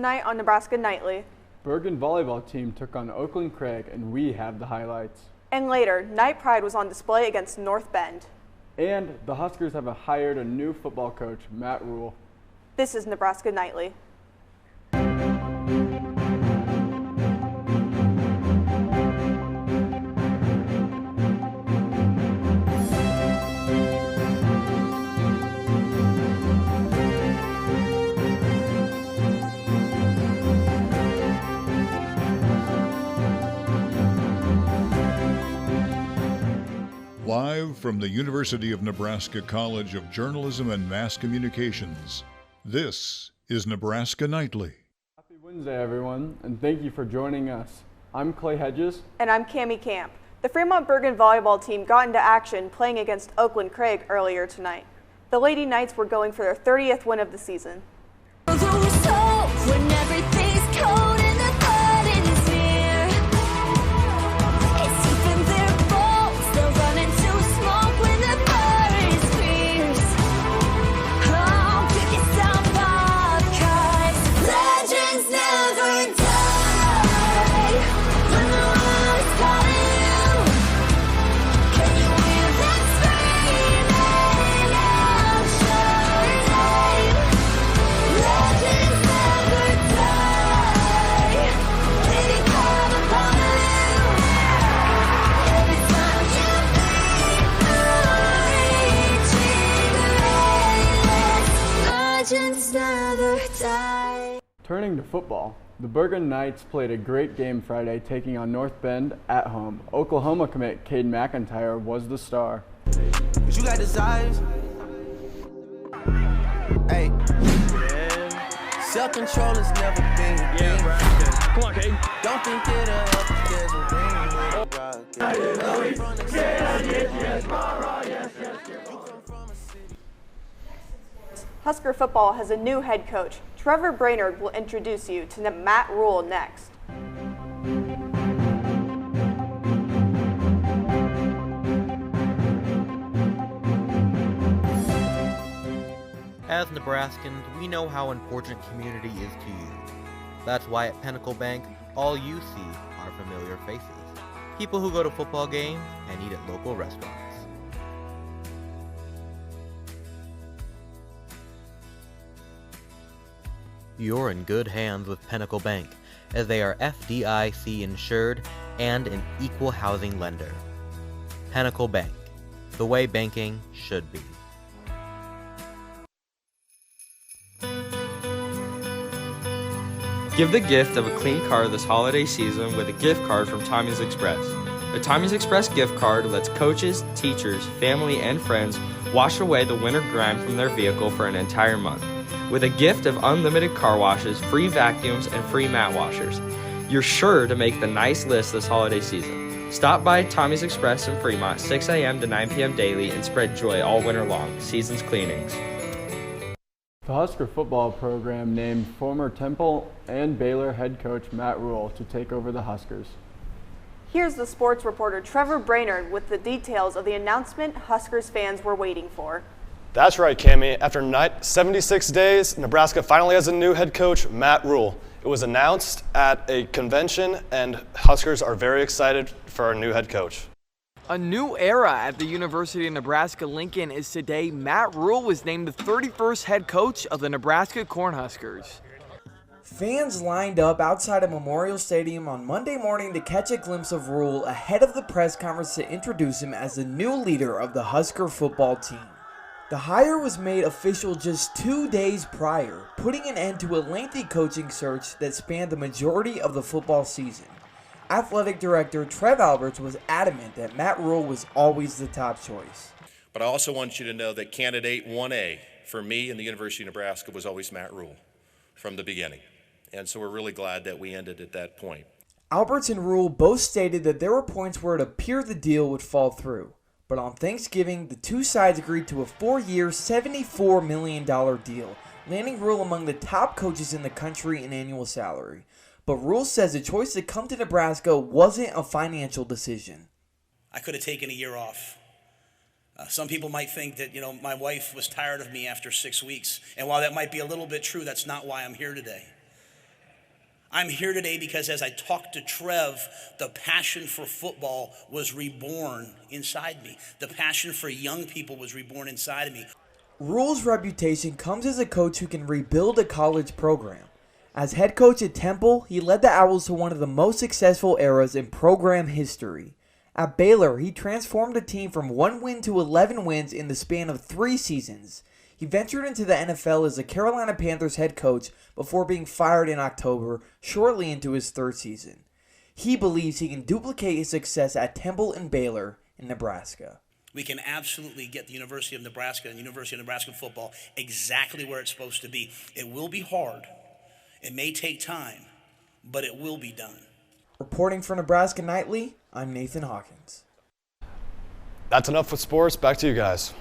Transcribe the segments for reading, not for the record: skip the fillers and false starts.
Tonight on Nebraska Nightly. Bergan volleyball team took on Oakland Craig, and we have the highlights. And later, Night Pride was on display against North Bend. And the Huskers have hired a new football coach, Matt Rule. This is Nebraska Nightly. Live from the University of Nebraska College of Journalism and Mass Communications, this is Nebraska Nightly. Happy Wednesday, everyone, and thank you for joining us. I'm Clay Hedges. And I'm Cammie Camp. The Fremont Bergan volleyball team got into action playing against Oakland Craig earlier tonight. The Lady Knights were going for their 30th win of the season. Turning to football, the Bergan Knights played a great game Friday, taking on North Bend at home. Oklahoma commit Cade McIntyre was the star. You got desires. Hey. Yeah. Self-control has never been a thing. Yeah, come on, Cade. Don't think it'll help if there's a Husker football has a new head coach. Trevor Brainerd will introduce you to Matt Rule next. As Nebraskans, we know how important community is to you. That's why at Pinnacle Bank, all you see are familiar faces. People who go to football games and eat at local restaurants. You're in good hands with Pinnacle Bank, as they are FDIC insured and an equal housing lender. Pinnacle Bank, the way banking should be. Give the gift of a clean car this holiday season with a gift card from Tommy's Express. The Tommy's Express gift card lets coaches, teachers, family, and friends wash away the winter grime from their vehicle for an entire month. With a gift of unlimited car washes, free vacuums, and free mat washers, you're sure to make the nice list this holiday season. Stop by Tommy's Express in Fremont 6 a.m. to 9 p.m. daily and spread joy all winter long. Season's cleanings. The Husker football program named former Temple and Baylor head coach Matt Rule to take over the Huskers. Here's the sports reporter Trevor Brainerd with the details of the announcement Huskers fans were waiting for. That's right, Cammie. After 76 days, Nebraska finally has a new head coach, Matt Rule. It was announced at a convention, and Huskers are very excited for our new head coach. A new era at the University of Nebraska-Lincoln is today. Matt Rule was named the 31st head coach of the Nebraska Cornhuskers. Fans lined up outside of Memorial Stadium on Monday morning to catch a glimpse of Rule ahead of the press conference to introduce him as the new leader of the Husker football team. The hire was made official just 2 days prior, putting an end to a lengthy coaching search that spanned the majority of the football season. Athletic Director Trev Alberts was adamant that Matt Rule was always the top choice. But I also want you to know that candidate 1A for me and the University of Nebraska was always Matt Rule from the beginning. And so we're really glad that we ended at that point. Alberts and Rule both stated that there were points where it appeared the deal would fall through. But on Thanksgiving, the two sides agreed to a 4-year, $74 million deal, landing Rule among the top coaches in the country in annual salary. But Rule says the choice to come to Nebraska wasn't a financial decision. I could have taken a year off. Some people might think that, my wife was tired of me after 6 weeks. And while that might be a little bit true, that's not why I'm here today. I'm here today because as I talked to Trev, the passion for football was reborn inside me. The passion for young people was reborn inside of me. Rule's reputation comes as a coach who can rebuild a college program. As head coach at Temple, he led the Owls to one of the most successful eras in program history. At Baylor, he transformed the team from 1 win to 11 wins in the span of 3 seasons. He ventured into the NFL as the Carolina Panthers head coach before being fired in October, shortly into his 3rd season. He believes he can duplicate his success at Temple and Baylor in Nebraska. We can absolutely get the University of Nebraska and University of Nebraska football exactly where it's supposed to be. It will be hard. It may take time, but it will be done. Reporting for Nebraska Nightly, I'm Nathan Hawkins. That's enough with sports. Back to you guys.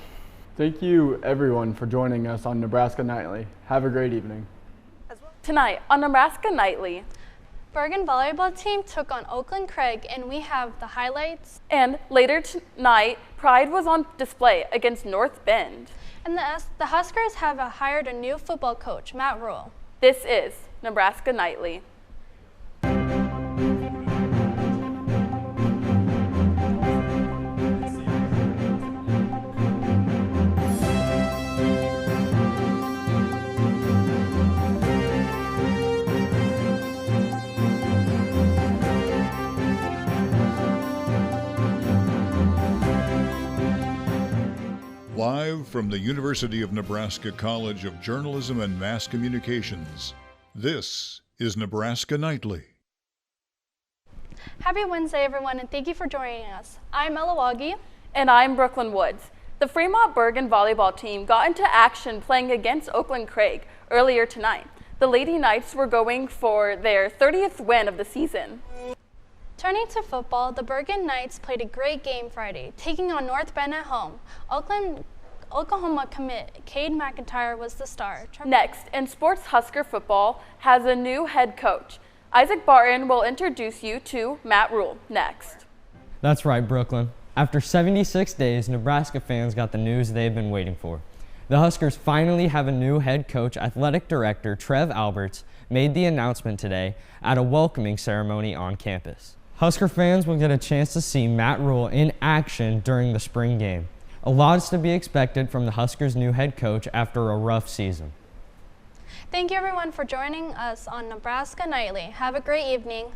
Thank you, everyone, for joining us on Nebraska Nightly. Have a great evening. Tonight on Nebraska Nightly, Bergan volleyball team took on Oakland Craig, and we have the highlights. And later tonight, Pride was on display against North Bend. And the Huskers have hired a new football coach, Matt Rule. This is Nebraska Nightly. Live from the University of Nebraska College of Journalism and Mass Communications, this is Nebraska Nightly. Happy Wednesday, everyone, and thank you for joining us. I'm Ella Waggy. And I'm Brooklyn Woods. The Fremont Bergan volleyball team got into action playing against Oakland Craig earlier tonight. The Lady Knights were going for their 30th win of the season. Turning to football, the Bergan Knights played a great game Friday, taking on North Bend at home. Oklahoma commit Cade McIntyre was the star. Next, in sports, Husker football has a new head coach. Isaac Barton will introduce you to Matt Rule next. That's right, Brooklyn. After 76 days, Nebraska fans got the news they've been waiting for. The Huskers finally have a new head coach. Athletic director Trev Alberts made the announcement today at a welcoming ceremony on campus. Husker fans will get a chance to see Matt Rule in action during the spring game. A lot is to be expected from the Huskers' new head coach after a rough season. Thank you, everyone, for joining us on Nebraska Nightly. Have a great evening.